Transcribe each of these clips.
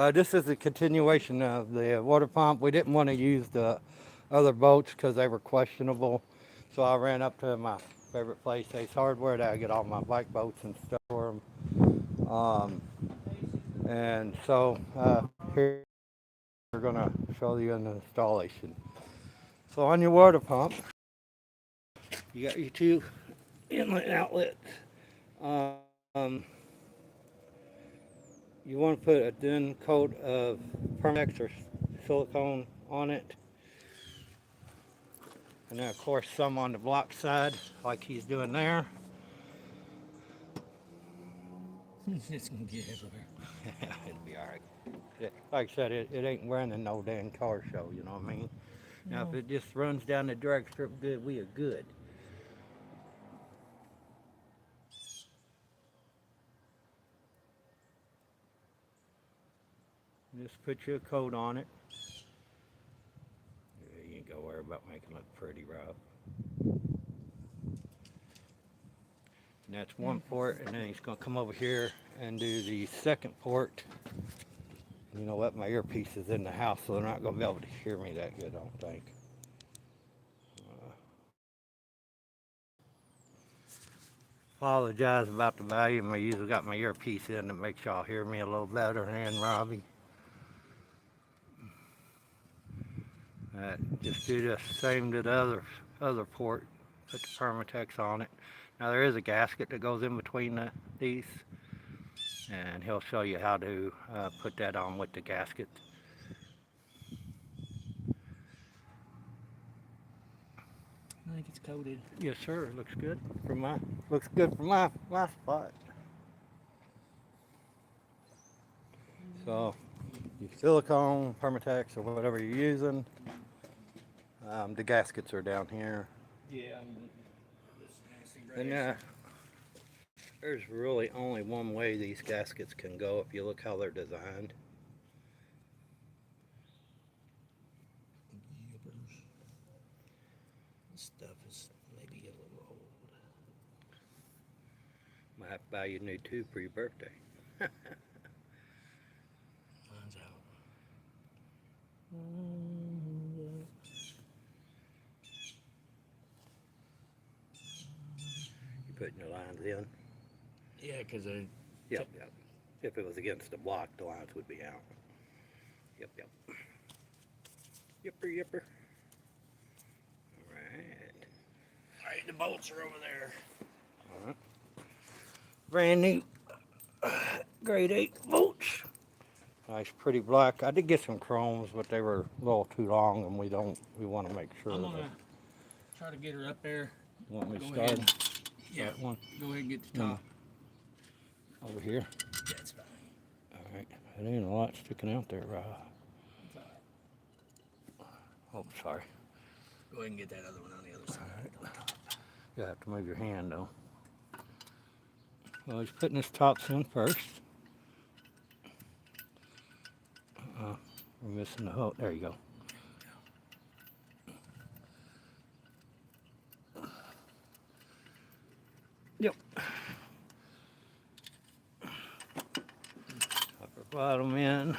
This is a continuation of the water pump. We didn't want to use the other boats because they were questionable. So I ran up to my favorite place, Ace Hardware, that I get all my bike boats and stuff for them. And so here we're going to show you an installation. So on your water pump, you got your two inlet outlets. Um, you want to put a thin coat of Permex or silicone on it. And then of course some on the block side like he's doing there. It's gonna get everywhere. It'll be alright. Like I said, it ain't running no damn car show, you know what I mean? Now if No. it just runs down the drag strip good, we are good. Just put your coat on it. You ain't gotta worry about making it look pretty, Rob. And that's one port, and then he's gonna come over here and do the second port. You know what? My earpiece is in the house, so they're not gonna be able to hear me that good, I don't think. Apologize about the volume. I usually got my earpiece in to make y'all hear me a little better than Robbie. Just do the same to the other port. Put the Permatex on it. Now there is a gasket that goes in between these, and he'll show you how to put that on with the gasket. I think it's coated. Yes, sir. It looks good for my spot. So, your silicone, Permatex, or whatever you're using. The gaskets are down here. Yeah. And there's really only one way these gaskets can go if you look how they're designed. Yippers. This stuff is maybe a little old. Might have to buy you a new tube for your birthday. Mine's out. You putting your lines in? Yeah, because I. Yep. If it was against the block, the lines would be out. Yep. Yipper. Alright, the bolts are over there. All right. Brand new grade 8 bolts. Nice pretty black. I did get some chromes, but they were a little too long, and we want to make sure. I'm gonna try to get her up there. You want me to Go start? ahead. Yeah. Start one Go ahead and get the top. over here. That's fine. All right. It ain't a lot sticking out there, Rob. Oh, sorry. Go ahead and get that other one on the other side. All right. You'll have to move your hand, though. Well, he's putting his tops in first. We're missing the hole. There you go. Yep. Upper bottom in.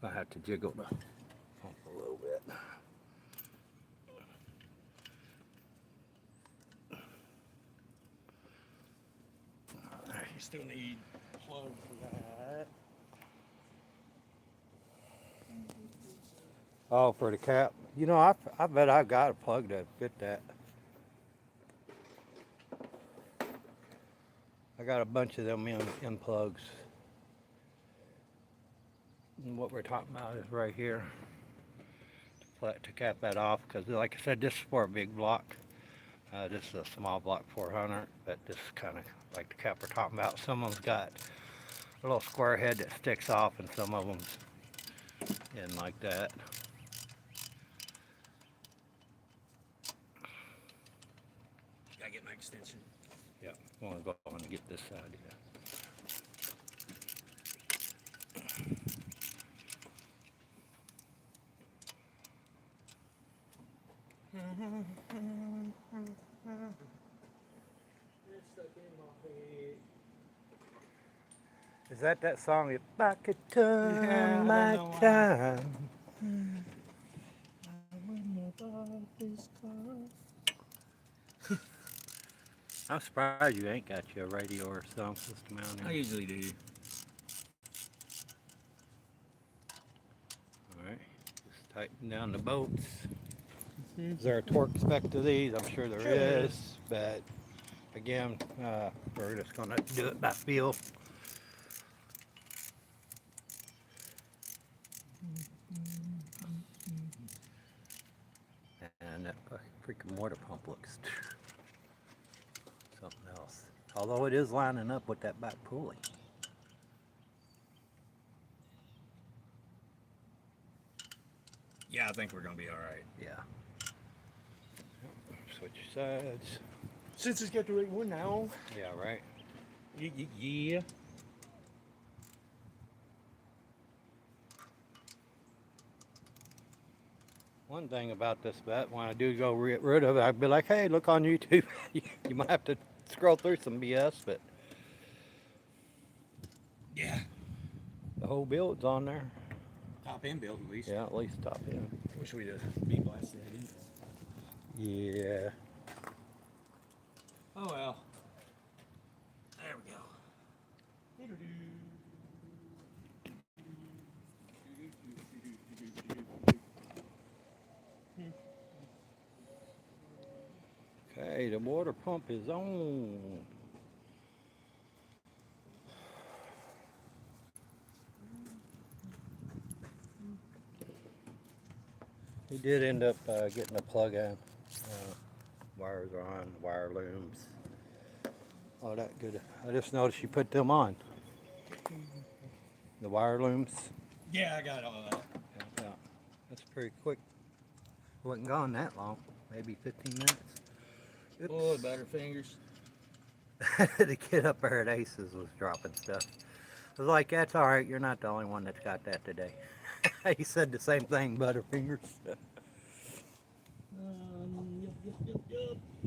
I have to jiggle the pump a little bit. You still need plug for that. Oh, for the cap. You know, I bet I've got a plug that fit that. I got a bunch of them in plugs. And what we're talking about is right here to cap that off, because like I said, this is for a big block. This is a small block 400, but this is kind of like the cap we're talking about. Some of them's got a little square head that sticks off, and some of them's in like that. Gotta get my extension. Yeah, I want to go on and get this side. Yeah. It's stuck in my head. Is that song? If I could turn Yeah, I my don't know why. time. I wouldn't have bought this car. I'm surprised you ain't got your radio or sound system out I there. usually do. Alright, just tighten down the bolts. Is there a torque spec to these? I'm sure there Sure is, but again, we're just gonna do it by feel. And that freaking water pump looks something else. Although it is lining up with that back pulley. Yeah, I think we're gonna be all right. Yeah. Switch sides. Since it's got the right one now. Yeah, right. Yeah. One thing about this bet, when I do go get rid of it, I'd be like, hey, look on YouTube. You might have to scroll through some BS, but Yeah. the whole build's on there. Top end build at least. Yeah, at least top end. Wish we'd have beat blasted that in. Yeah. Oh well. There we go. Okay, the water pump is on. He did end up getting a plug in. Wires are on, wire looms. All that good. I just noticed you put them on. The wire looms. Yeah, I got all that. Yeah, that's pretty quick. Wasn't gone that long. Maybe 15 minutes. Oops. Oh, butterfingers. The kid up there at Aces was dropping stuff. I was like, that's all right. You're not the only one that's got that today. He said the same thing, Butterfingers. Yup.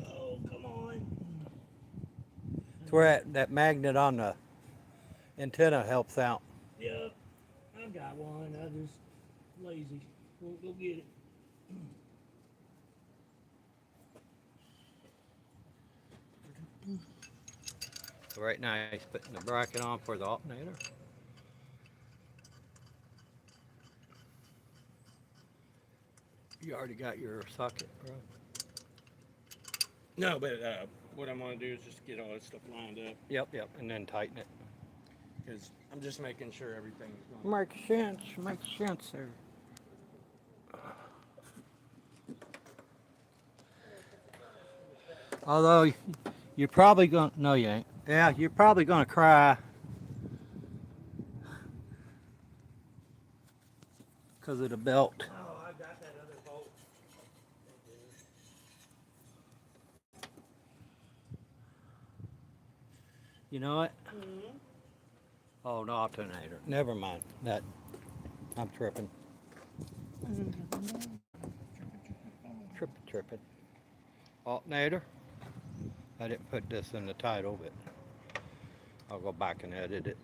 Oh, come on. It's where that magnet on the antenna helps out. Yep. I've got one. I just lazy. Won't go get it. So right now he's putting the bracket on for the alternator. You already got your socket, bro? No, but what I'm gonna do is just get all this stuff lined up Yep, and then tighten it. because I'm just making sure everything's going. Makes sense there. Although you're probably gonna, no you ain't. Yeah, you're probably gonna cry because of the belt. Oh, I've got that other bolt. You know what? Mm-hmm. Oh, no, alternator. Never mind. That I'm tripping. Tripping. Alternator. I didn't put this in the title, but I'll go back and edit it.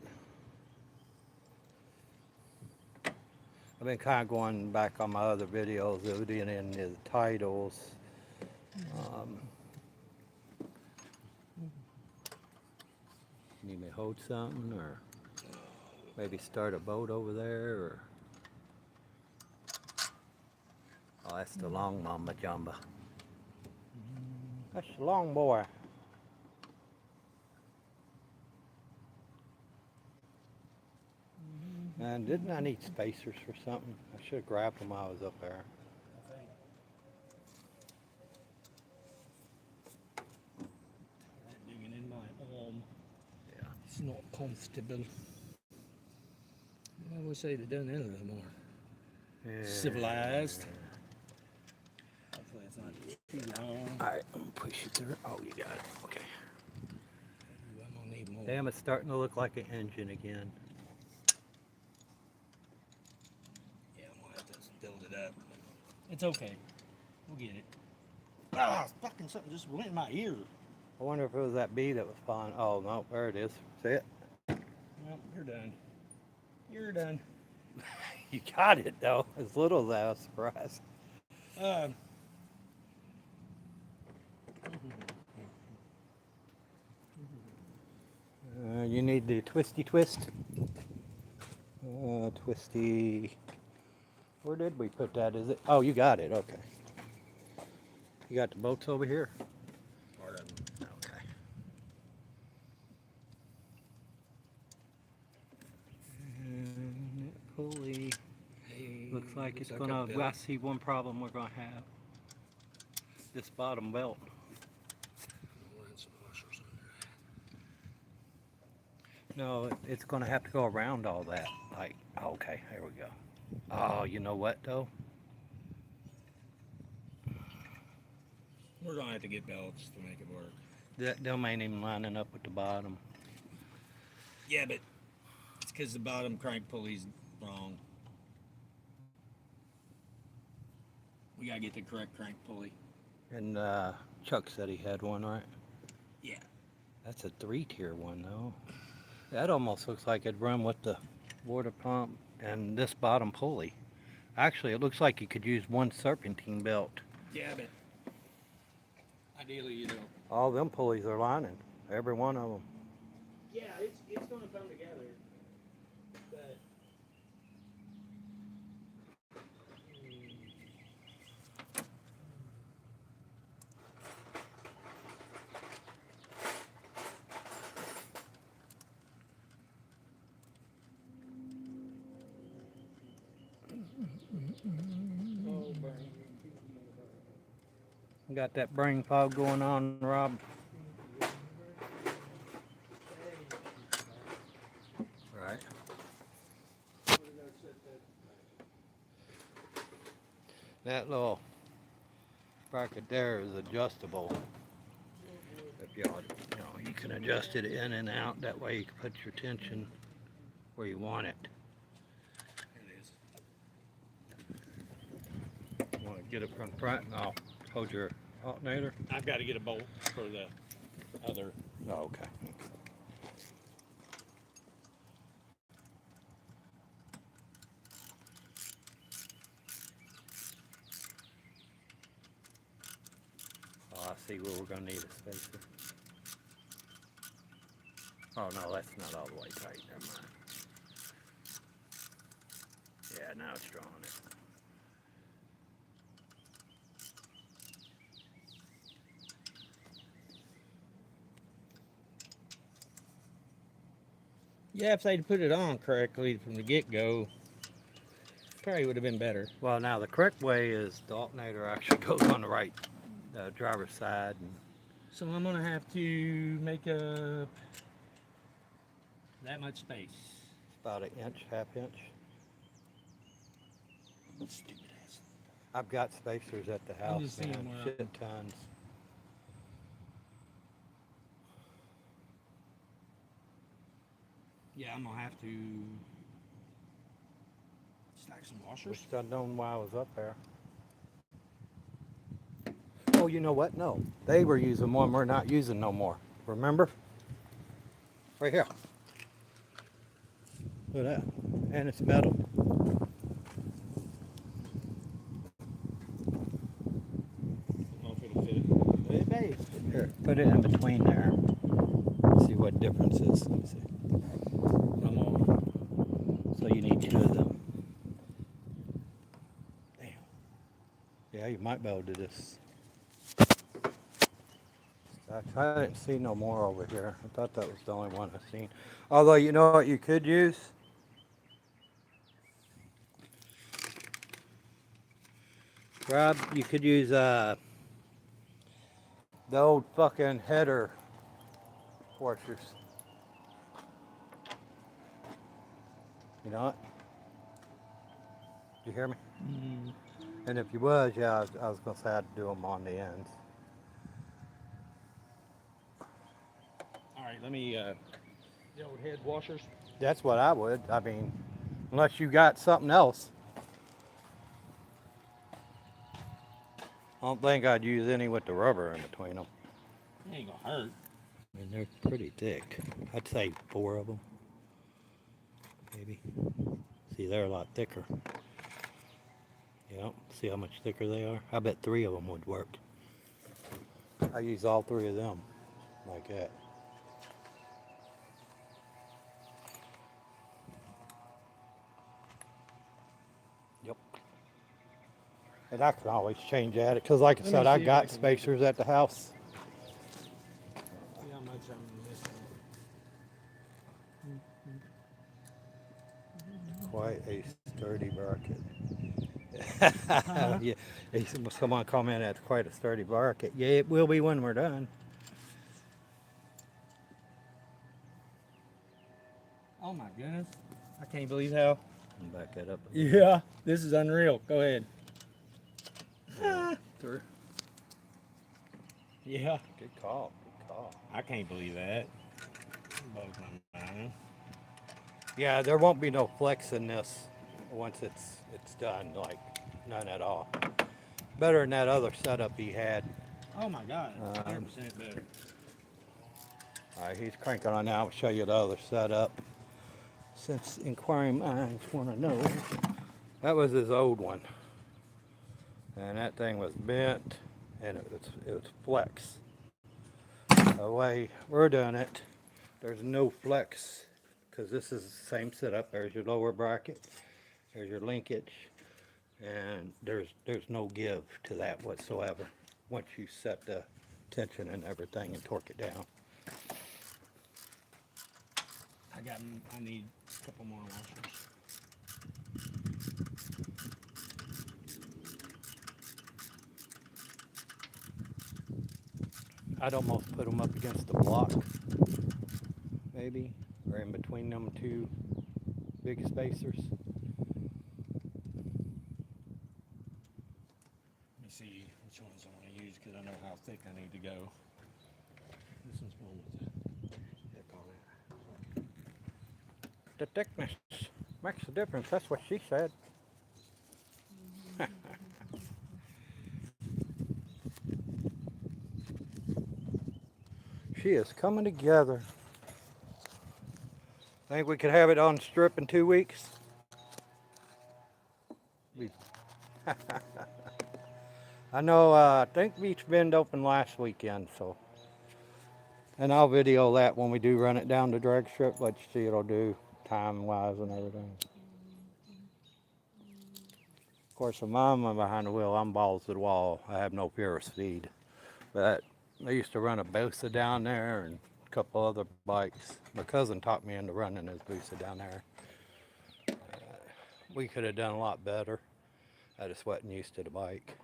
I've been kind of going back on my other videos, editing in the titles. Need me to hold something, or maybe start a boat over there, or oh, that's the long mama jumba. That's the long boy. And didn't I need spacers for something? I should have grabbed them while I was up there. Digging in my arm. Yeah. It's not comfortable. I wish they'd have done that a little more Yeah. civilized. Hopefully it's not too long. Alright, I'm gonna push it through. Oh, you got it. Okay. Ooh, I'm gonna need more. Damn, it's starting to look like an engine again. Yeah, I'm gonna have to build it up. It's okay. We'll get it. Ah, fucking something just went in my ear. I wonder if it was that bee that was flying. Oh, no, there it is. See it? Well, You're done. You're done. You got it though. As little as I was surprised. Uh, You need the twisty twist. Twisty. Where did we put that? Is it? Oh, you got it. Okay. You got the bolts over here. part of them. Okay. And that pulley Hey, looks like it's a gonna. belt. I see one problem we're gonna have. This bottom belt. We'll add some washers under that. No, it's gonna have to go around all that. Like, okay, here we go. Oh, you know what though? We're gonna have to get belts to make it work. Them ain't even lining up with the bottom. Yeah, but it's because the bottom crank pulley's wrong. We gotta get the correct crank pulley. And Chuck said he had one, right? Yeah. That's a 3-tier one though. That almost looks like it'd run with the water pump and this bottom pulley. Actually, it looks like you could use one serpentine belt. Yeah, but ideally you don't. All them pulleys are lining, every one of them. Yeah, it's gonna come together. But Got that brain fog going on, Rob? Right. That little bracket there is adjustable. If you can adjust it in and out. That way you can put your tension where you want it. it is. Want to get it from front and I'll hold your alternator. I've got to get a bolt for the other. Oh, okay. Oh, I see where we're going to need a spacer. Oh, no, that's not all the way tight. Never mind. Yeah, now it's drawing it. Yeah, if they'd put it on correctly from the get-go, probably would have been better. Well, now the correct way is the alternator actually goes on the right driver's side. And So I'm gonna have to make up that much space. about an inch, half inch. Stupid ass. I've got spacers at the house, just seeing man. where I- Shit tons. Yeah, I'm gonna have to stack some washers. Wish I'd known why I was up there. Oh, you know what? No. They were using one we're not using no more. Remember? Right here. Look at that. And it's metal. I don't know if it'll fit. It may. Here, put it in between there. See what difference is. Let me see. I'm on. So you need 2 of them. Damn. Yeah, you might be able to do this. I didn't see no more over here. I thought that was the only one I seen. Although, you know what you could use? Rob, you could use the old fucking header washers. You know what? You hear me? Mm. And if you was, yeah, I was gonna say I'd do them on the ends. All right, let me. The old head washers. That's what I would. I mean, unless you got something else. I don't think I'd use any with the rubber in between them. It ain't gonna hurt. I mean, they're pretty thick. I'd say 4 of them. maybe. See, they're a lot thicker. Yep, see how much thicker they are? I bet 3 of them would work. I use all 3 of them like that. Yep. And I can always change at it because, like I Let me said, I see if I got can spacers at the house. See how much I'm missing. Quite a sturdy bracket. Yeah, someone commented that's quite a sturdy bracket. Yeah, it will be when we're done. Oh my goodness. I can't believe how. Back that up. Yeah, this is unreal. Go ahead. Through. Yeah. Good call. Good call. I can't believe that. Blows my mind. Yeah, there won't be no flex in this once it's done. Like none at all. Better than that other setup he had. Oh my god, 100% better. All right, he's cranking on now. I'll show you the other setup. Since inquiring minds want to know, that was his old one, and that thing was bent, and it was flex. The way we're doing it, there's no flex, because this is the same setup. There's your lower bracket, there's your linkage, and there's no give to that whatsoever once you set the tension and everything and torque it down. I need a couple more washers. I'd almost put them up against the block, maybe, or in between them 2 big spacers. Let me see which ones I want to use because I know how thick I need to go. This one's one with the heck on it. The thickness makes a difference. That's what she said. She is coming together. Think we could have it on strip in 2 weeks? I know, I think Beach Bend opened last weekend, so. And I'll video that when we do run it down the drag strip, let you see it'll do time-wise and everything. Of course, when I'm behind the wheel, I'm balls to the wall. I have no fear of speed. But I used to run a Busa down there and a couple other bikes. My cousin taught me into running his Busa down there. We could have done a lot better. I just wasn't used to the bike.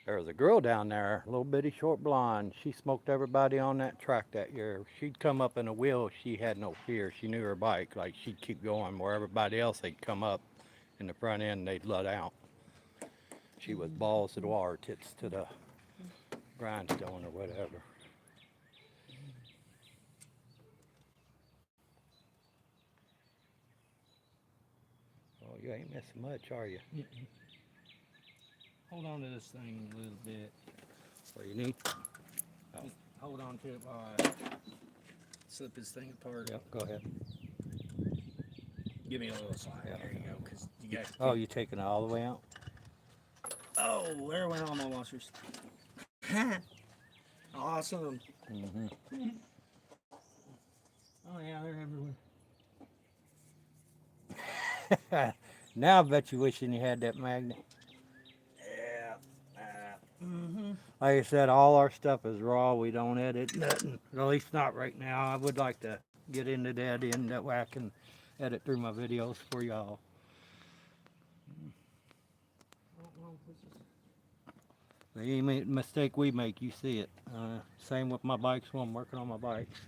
There was a girl down there, a little bitty short blonde. She smoked everybody on that track that year. She'd come up in a wheel, she had no fear. She knew her bike, like she'd keep going where everybody else, they'd come up in the front end, they'd let out. She was balls to the wall, tits to the grindstone or whatever. Oh, you ain't missing much, are you? Hold on to this thing a little bit. What do you need? Just hold on to it while I slip this thing apart. Yep, go ahead. Give me a little slide. Yep. There you go. Cause you guys. Oh, you taking it all the way out? Oh, there went all my washers. Awesome. Mm-hmm. Oh yeah, they're everywhere. Now I bet you wishing you had that magnet. Yeah. Mm-hmm. Like I said, all our stuff is raw. We don't edit nothing. At least not right now. I would like to get into that end that way I can edit through my videos for y'all. The mistake we make, you see it. Same with my bikes when I'm working on my bikes.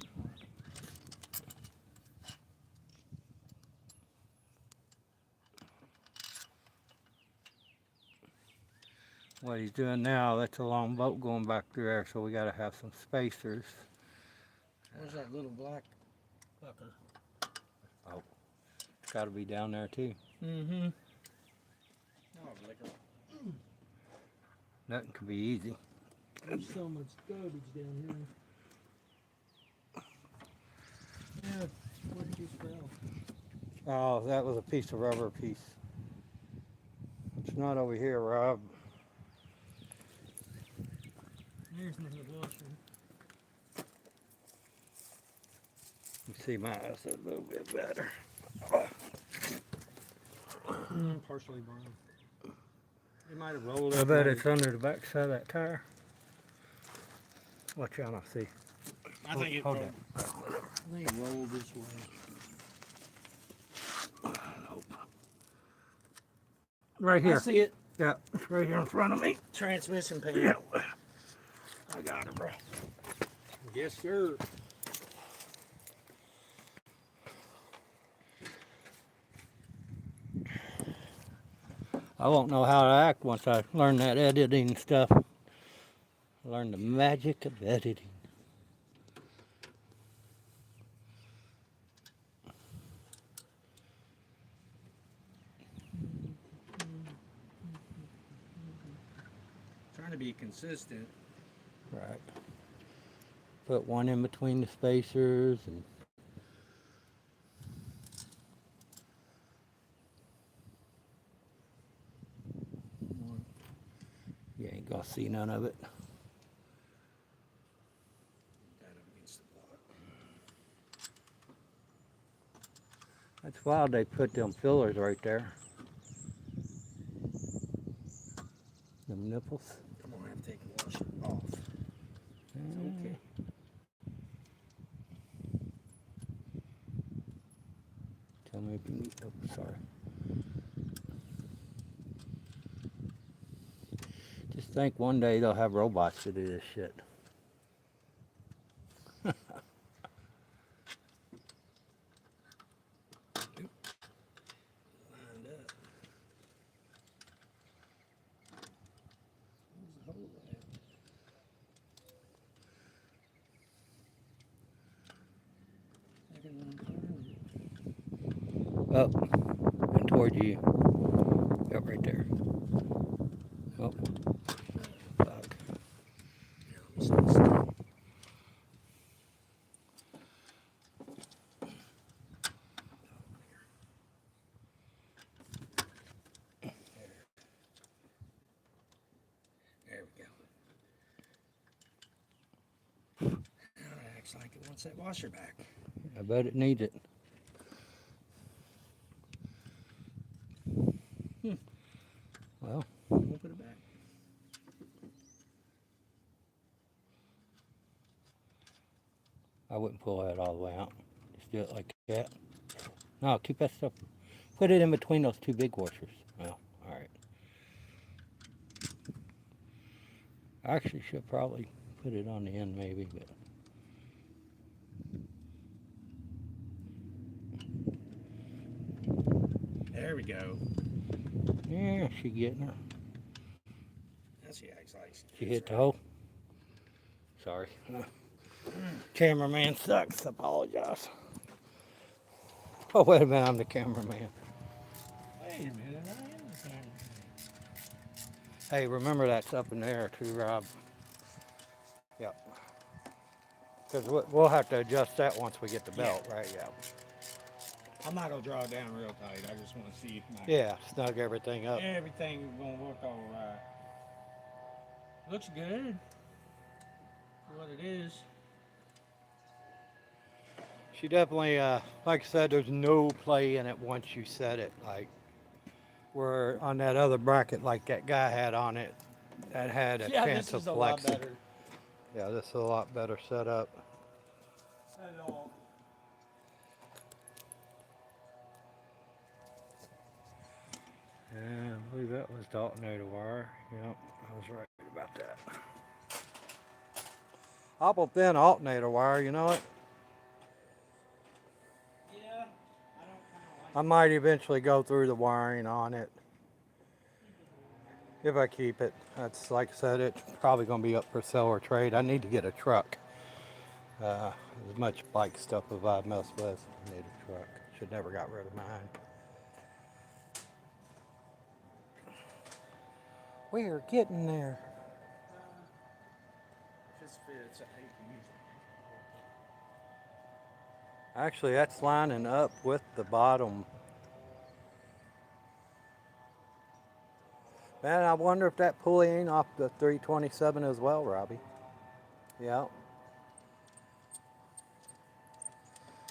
What he's doing now, that's a long boat going back through there, so we gotta have some spacers. Where's that little black fucker? Oh, it's gotta be down there too. Mm-hmm. Oh, liquor. Nothing can be easy. There's so much garbage down here. Yeah, where did you spell? Oh, that was a piece of rubber piece. It's not over here, Rob. There's the washer. You see my eyes a little bit better. Partially brown. It might have rolled I up. bet it's under the back side of that tire. Watch out, I'll see. I think it Hold rolled. that. I think it rolled this way. Right I here. see it. Yeah, it's right here in front of me. Transmission pan. Yeah. I got it, bro. Yes, sir. I won't know how to act once I learn that editing stuff. Learn the magic of editing. Trying to be consistent. Right. Put one in between the spacers and you ain't gonna see none of it. Got up against the block. That's wild they put them fillers right there. Them nipples. I'm gonna have to take the washer off. Okay. Tell me if you need. Oh, sorry. Just think one day they'll have robots to do this shit. Lined up. Where's the hole at? Second one turned. Up and toward you. Yep, right there. Oh, fuck. Here, let me set this down. There we go. Now it acts like it wants that washer back. I bet it needs it. Well, We'll put it back. I wouldn't pull that all the way out. Just do it like that. No, keep that stuff. Put it in between those two big washers. Well, all right. I actually should probably put it on the end maybe, but There we go. yeah, she getting her. That's the acts like. She hit the hole. Sorry. Cameraman sucks. Apologize. Oh, wait a minute. I'm the cameraman. Wait a minute, I am the cameraman. Hey, remember that's up in the air too, Rob. Yep. Because we'll have to adjust that once we get the belt, right? Yeah. I'm not gonna draw it down real tight. I just want to see if my Yeah, snug everything up. everything is gonna work all right. Looks good for what it is. She definitely, like I said, there's no play in it once you set it. Like, where on that other bracket, like that guy had on it, that had a Yeah, chance this of is a lot flexing. better. Yeah, this is a lot better setup. Hello. Yeah, I believe that was the alternator wire. Yep, I was right about that. Opal thin alternator wire, you know it? Yeah, I don't kind I might eventually go through the wiring on it. If I keep it. That's, like I said, it's probably going to be up for sale or trade. I need to get a truck. As much bike stuff as I mess with, I need a truck. Should never got rid of mine. We're getting there. just fits. I hate to use Actually, that's lining up with the bottom. Man, I wonder if that pulley ain't off the 327 as well, Robbie. Yeah.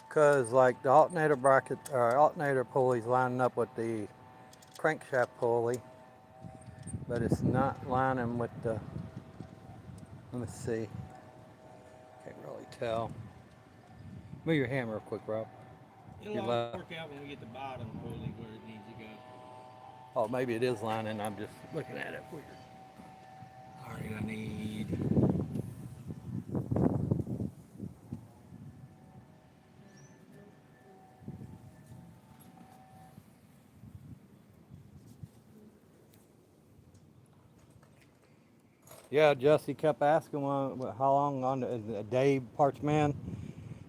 Because like the alternator bracket or alternator pulley's lining up with the crankshaft pulley, but it's not lining with the, let me see. Can't really tell. Move your hand real quick, Rob. It'll Your all left. work out when we get the bottom pulley where it needs to go. Oh, maybe it is lining. I'm just looking at it weird. All right, I need. Yeah, Jesse kept asking how long on the Dave Parts Man.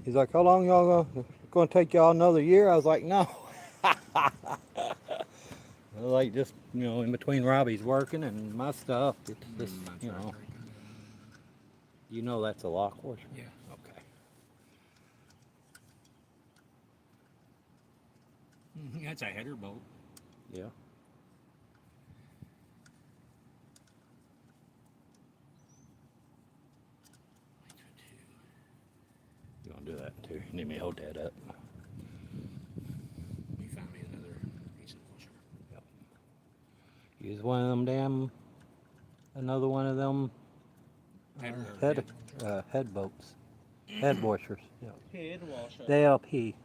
He's like, how long y'all going to take y'all another year? I was like, no. Like just in between Robbie's working and my stuff, it's just that's a lock washer. Yeah. Okay. That's a header bolt. Yeah. You want to do that too? You need me to hold that up. You found me another piece of washer. Yep. Use one of them another one of them head bolts. Head washers. Yep. Head washer. The ARP.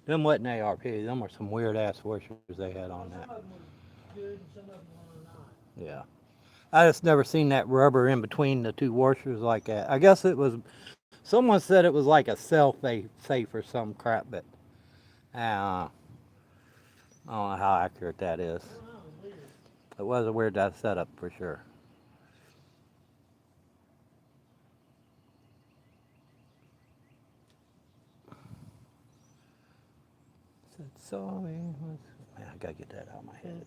Them wasn't ARP. Them were some weird ass washers they had on that. Some of them were good and some of them were not. Yeah. I just never seen that rubber in between the two washers like that. I guess it was, someone said it was like a safe or some crap, but I don't know how accurate that is. It was a weird setup for sure. Sorry. Man, I gotta get that out of my head.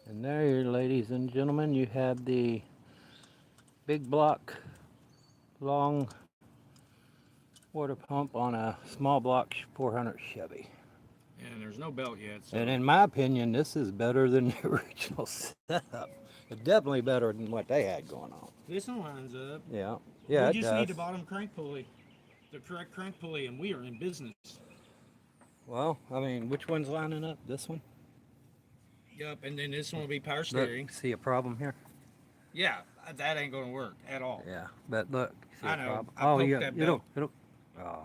And there, ladies and gentlemen, you have the big block, long water pump on a small block 400 Chevy. And there's no belt yet. So. And in my opinion, this is better than the original setup. It's definitely better than what they had going on. This one lines up. Yeah. Yeah, we just need the bottom crank pulley, the correct crank pulley, and we are in business. Well, I mean, which one's lining up? This one? Yep, and then this one will be power steering. Look, see a problem here? Yeah, that ain't going to work at all. Yeah, but look. See I a know. problem? I oh, poked yeah. that belt.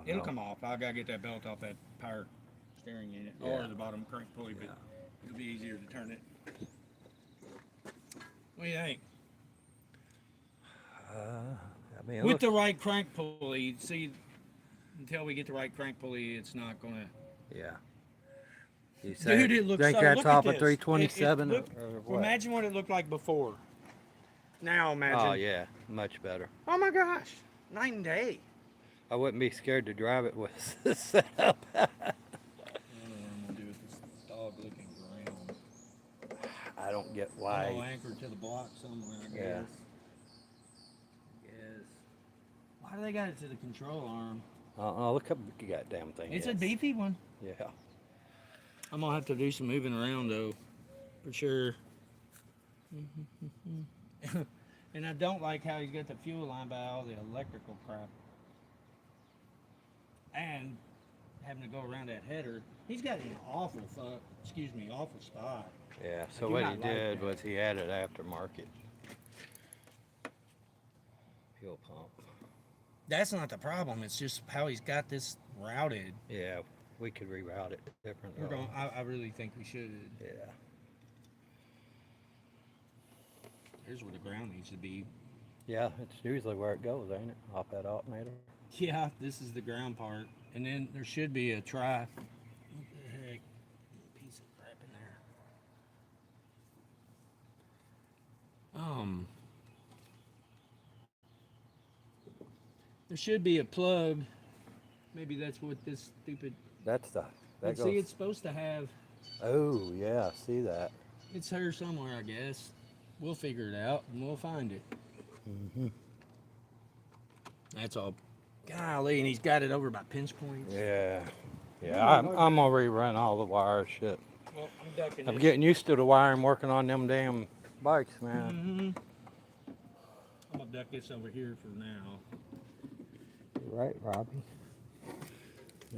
It'll come off. I got to get that belt off that power steering unit or the bottom crank pulley, but it'll be easier to turn it. What do you think? I mean, with the right crank pulley, see, until we get the right crank pulley, it's not going to. Yeah. You say, Dude, it looks think so, that's look off at a 327 look, or what? Imagine what it looked like before. Now imagine. Oh, yeah. Much better. Oh, my gosh. Night and day. I wouldn't be scared to drive it with this setup. I don't know what I'm going to do with this dog-looking ground. I don't get why. I'll anchor to the block somewhere, I guess. Yeah. Yes. Why do they got it to the control arm? Look how big the goddamn thing It's is. a beefy one. Yeah. I'm going to have to do some moving around, though, for sure. And I don't like how he's got the fuel line by all the electrical crap. And having to go around that header. He's got an awful spot. Yeah, so what he did was he added aftermarket fuel pump. That's not the problem. It's just how he's got this routed. Yeah, we could reroute it differently. We're going. I really think we should. Yeah. Here's where the ground needs to be. Yeah, it's usually where it goes, ain't it? Off that alternator. Yeah, this is the ground part, and then there should be a what the heck? Piece of crap in there. There should be a plug. Maybe that's what this stupid. That's Let's see, it's supposed to have. Oh, yeah, I see that. It's here somewhere, I guess. We'll figure it out and we'll find it. Mm-hmm. That's all. Golly, and he's got it over by pinch points. Yeah. Yeah, I'm gonna rerun all the wire shit. Well, I'm ducking I'm it. getting used to the wiring working on them damn bikes, man. Mm-hmm. I'm gonna duck this over here for now. You're right, Robbie.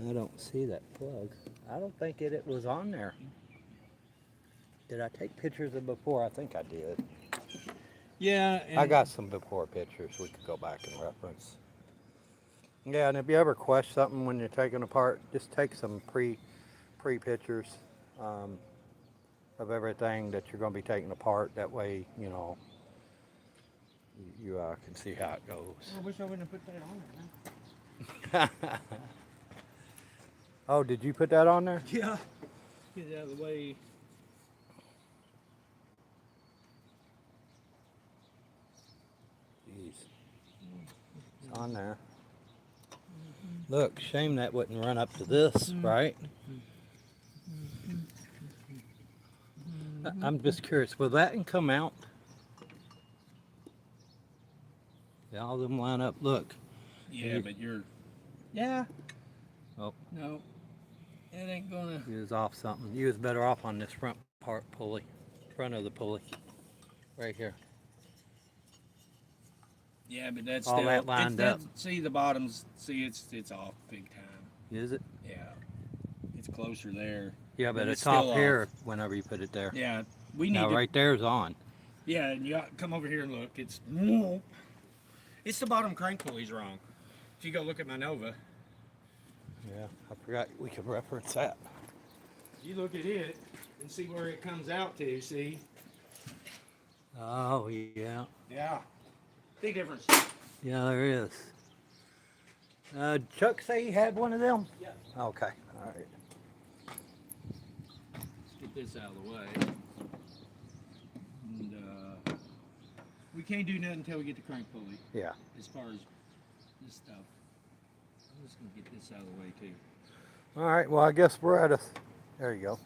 I don't see that plug. I don't think it was on there. Did I take pictures of before? I think I did. Yeah. I got some before pictures we could go back and reference. Yeah, and if you ever question something when you're taking apart, just take some pre pictures of everything that you're going to be taking apart. That way, you know, you can see how it goes. I wish I wouldn't have put that on there. Oh, did you put that on there? Yeah. Get it out of the way. Jeez. It's on there. Look, shame that wouldn't run up to this, right? I'm just curious, will that come out? Yeah, all of them line up. Look. Yeah, but you're. Yeah. Oh. No. It ain't gonna. You was off something. You was better off on this front part pulley. Front of the pulley. Right here. Yeah, but that's all still, that lined up. See the bottoms. See, it's off big time. Is it? Yeah, it's closer there. Yeah, but it's still off here whenever you put it there. Yeah, we need now right there's on. Yeah, and you got come over here and look. It's the bottom crank pulley's wrong. If you go look at my Nova. Yeah, I forgot we could reference that. You look at it and see where it comes out to. See? Oh yeah. Yeah. Big difference. Yeah, there is. Chuck say he had one of them? Yeah. Okay, all right. Let's get this out of the way. And we can't do nothing until we get the crank pulley. Yeah. As far as this stuff. I'm just going to get this out of the way too. All right, well I guess we're at a, there you go.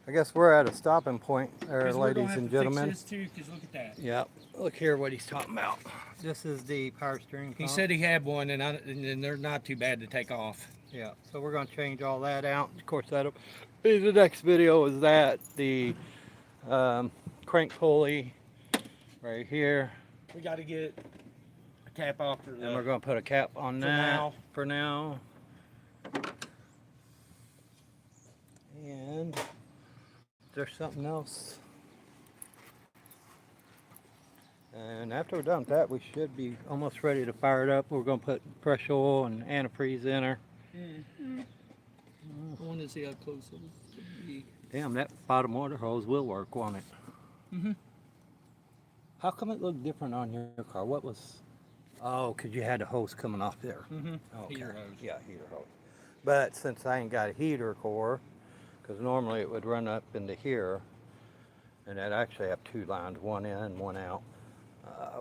I guess we're at a stopping point there, ladies and gentlemen. Fix this too, because look at that. Yeah, look here what he's talking about. This is the power steering pump. He said he had one, and they're not too bad to take off. Yeah, so we're going to change all that out. Of course, that'll be the next video. Is that the crank pulley right here? We got to get a cap off for And we're going to put a cap on that for now. And there's something else. And after we're done with that, we should be almost ready to fire it up. We're going to put fresh oil and antifreeze in her. I wanted to see how close it was to be. Damn, that bottom water hose will work, won't it? Mm-hmm. How come it looked different on your car? What was... Oh, because you had the hose coming off there. Mm-hmm. Okay. Heater hose. Yeah, heater hose. But since I ain't got a heater core, because normally it would run up into here, and I'd actually have two lines, one in and one out.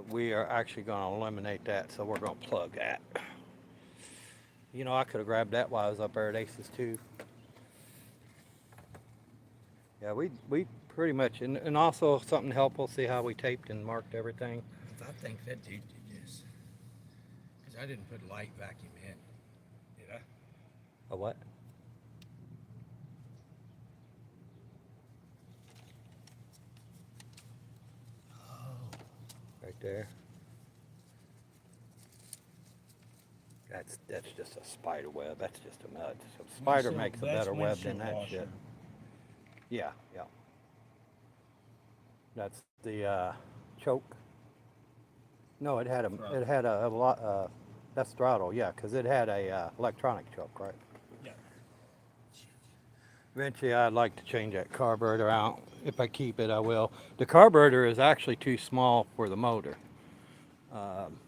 We are actually going to eliminate that, so we're going to plug that. You know, I could have grabbed that while I was up there at Aces too. Yeah, we pretty much, and also something helpful, see how we taped and marked everything. I think that dude did this. Because I didn't put light vacuum in. Did I? A what? Right there. That's just a spider web. That's just a nut. So spider makes a better web than that shit. Yeah, yeah. That's the choke. No, it had a lot. That's throttle, yeah, because it had a electronic choke, right? Yeah. Eventually, I'd like to change that carburetor out. If I keep it, I will. The carburetor is actually too small for the motor.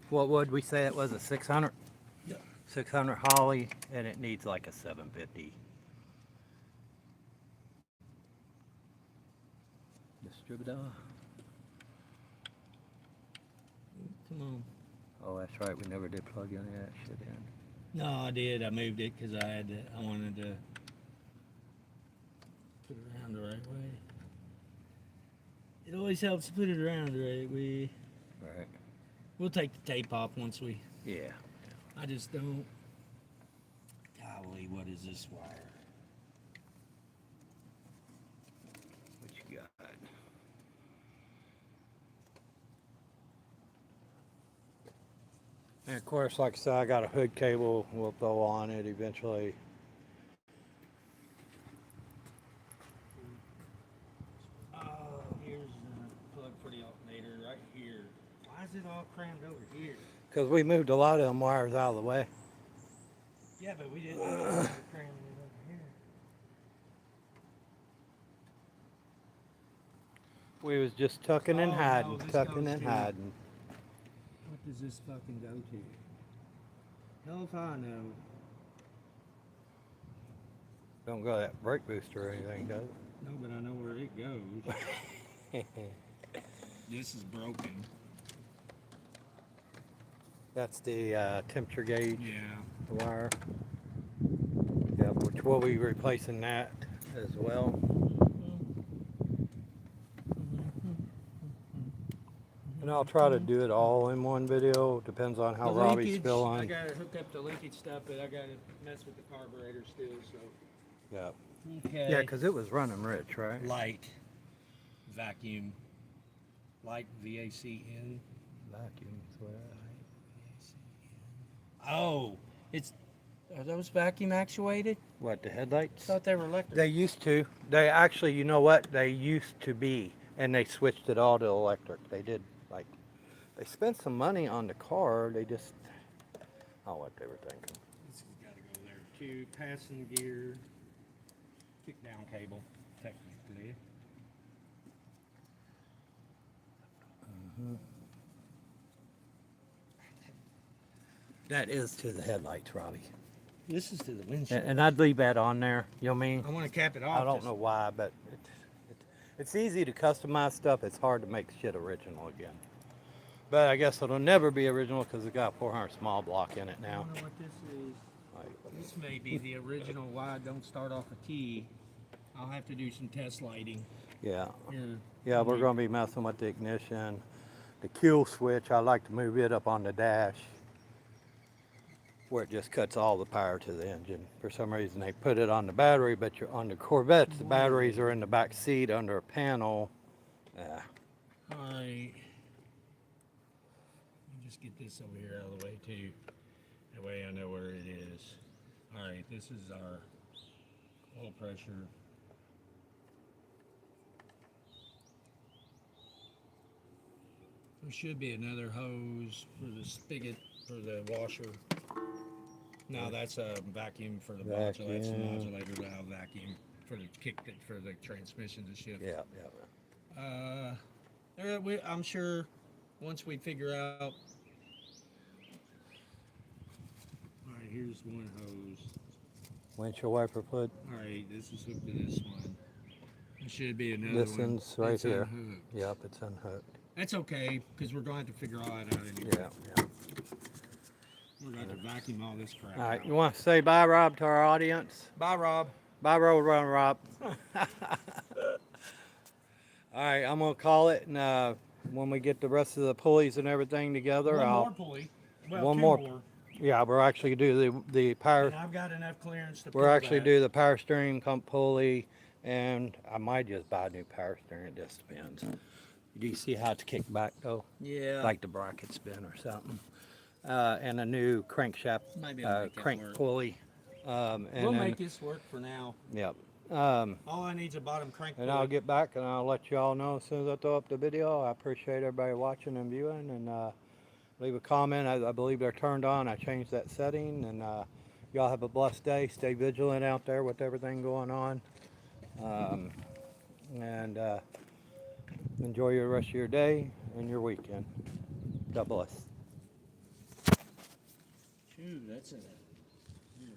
What would we say it was, a 600? Yeah. 600 Holly, and it needs like a 750. Distributor. Come on. Oh, that's right. We never did plug any of that shit in. No, I did. I moved it because I wanted to Put it around the right way. It always helps to put it around the right way. Right. We'll take the tape off once we. Yeah. I just don't. Golly, what is this wire? What you got? And of course, like I said, I got a hood cable we'll throw on it eventually. Oh, here's the plug for the alternator right here. Why is it all crammed over here? Because we moved a lot of them wires out of the way. Yeah, but we didn't cram it over here. We was just tucking and Oh, no, hiding, this tucking goes and to- hiding. What does this fucking go to? Hell if I know. Don't go to that brake booster or anything, does No, but I know where it goes. it? This is broken. That's the temperature gauge Yeah. wire. Yep, which we'll be replacing that as well. And I'll try to do it all in one video. Depends on how The Robbie's linkage, I feeling. gotta hook up the linkage stuff, but I gotta mess with the carburetor still, so. Yeah. Okay. Yeah, because it was running rich, right? Light. Vacuum. Light VACN. Vacuum. Oh, are those vacuum actuated? What, the I headlights? thought they were electric. They used to. They actually, you know what? They used to be. And they switched it all to electric. They did, like, they spent some money on the car. They just, I don't know what they were thinking. This has got to go there too. Passing gear. Kick down cable, technically. That is to the headlights, Robbie. This is to the windshield. And I'd leave that on there. You know what I mean? I want to cap it off. I don't know why, but it's easy to customize stuff. It's hard to make shit original again. But I guess it'll never be original because it's got 400 small block in it I now. don't know what this is. Like, This may be the original why I don't start off a T. I'll have to do some test lighting. yeah. Here. Yeah, we're going to be messing with the ignition. The kill switch, I like to move it up on the dash where it just cuts all the power to the engine. For some reason, they put it on the battery, but you're on the Corvettes, the batteries are in the back seat under a panel. Yeah. All right. Let me just get this over here out of the way too. That way I know where it is. All right, this is our oil pressure. There should be another hose for the spigot for the washer. No, that's a vacuum for the modulator. That's the Vacuum. modulator valve vacuum for the for the transmission to shift. Yeah, yeah. I'm sure once we figure out. All right, here's one hose. Windshield wiper plug. All right, this is hooked to this one. There should be another This one. one's right It's here. unhooked. Yep, it's unhooked. That's okay, because we're going to have to figure all that out anyway. Yeah, yeah. We're going to vacuum all this crap All right, out. you want to say bye, Rob, to our audience? Bye, Rob. Bye, Road Run, Rob. All right, I'm gonna call it, and when we get the rest of the pulleys and everything together, One I'll. more pulley. Well, one two more. more. Yeah, we're actually do the power. And I've got enough clearance to We're pull actually that. do the power steering pump pulley, and I might just buy a new power steering. It just depends. Do you see how it's kicked back though? Yeah. Like the bracket spin or something. And a new crankshaft, Maybe I'll make that crank work. pulley. And We'll then, make this work for now. Yep. All I need is a bottom crank And pulley. I'll get back and I'll let you all know as soon as I throw up the video. I appreciate everybody watching and viewing, and leave a comment. I believe they're turned on. I changed that setting, and y'all have a blessed day. Stay vigilant out there with everything going on, and enjoy the rest of your day and your weekend. God bless. Phew, that's a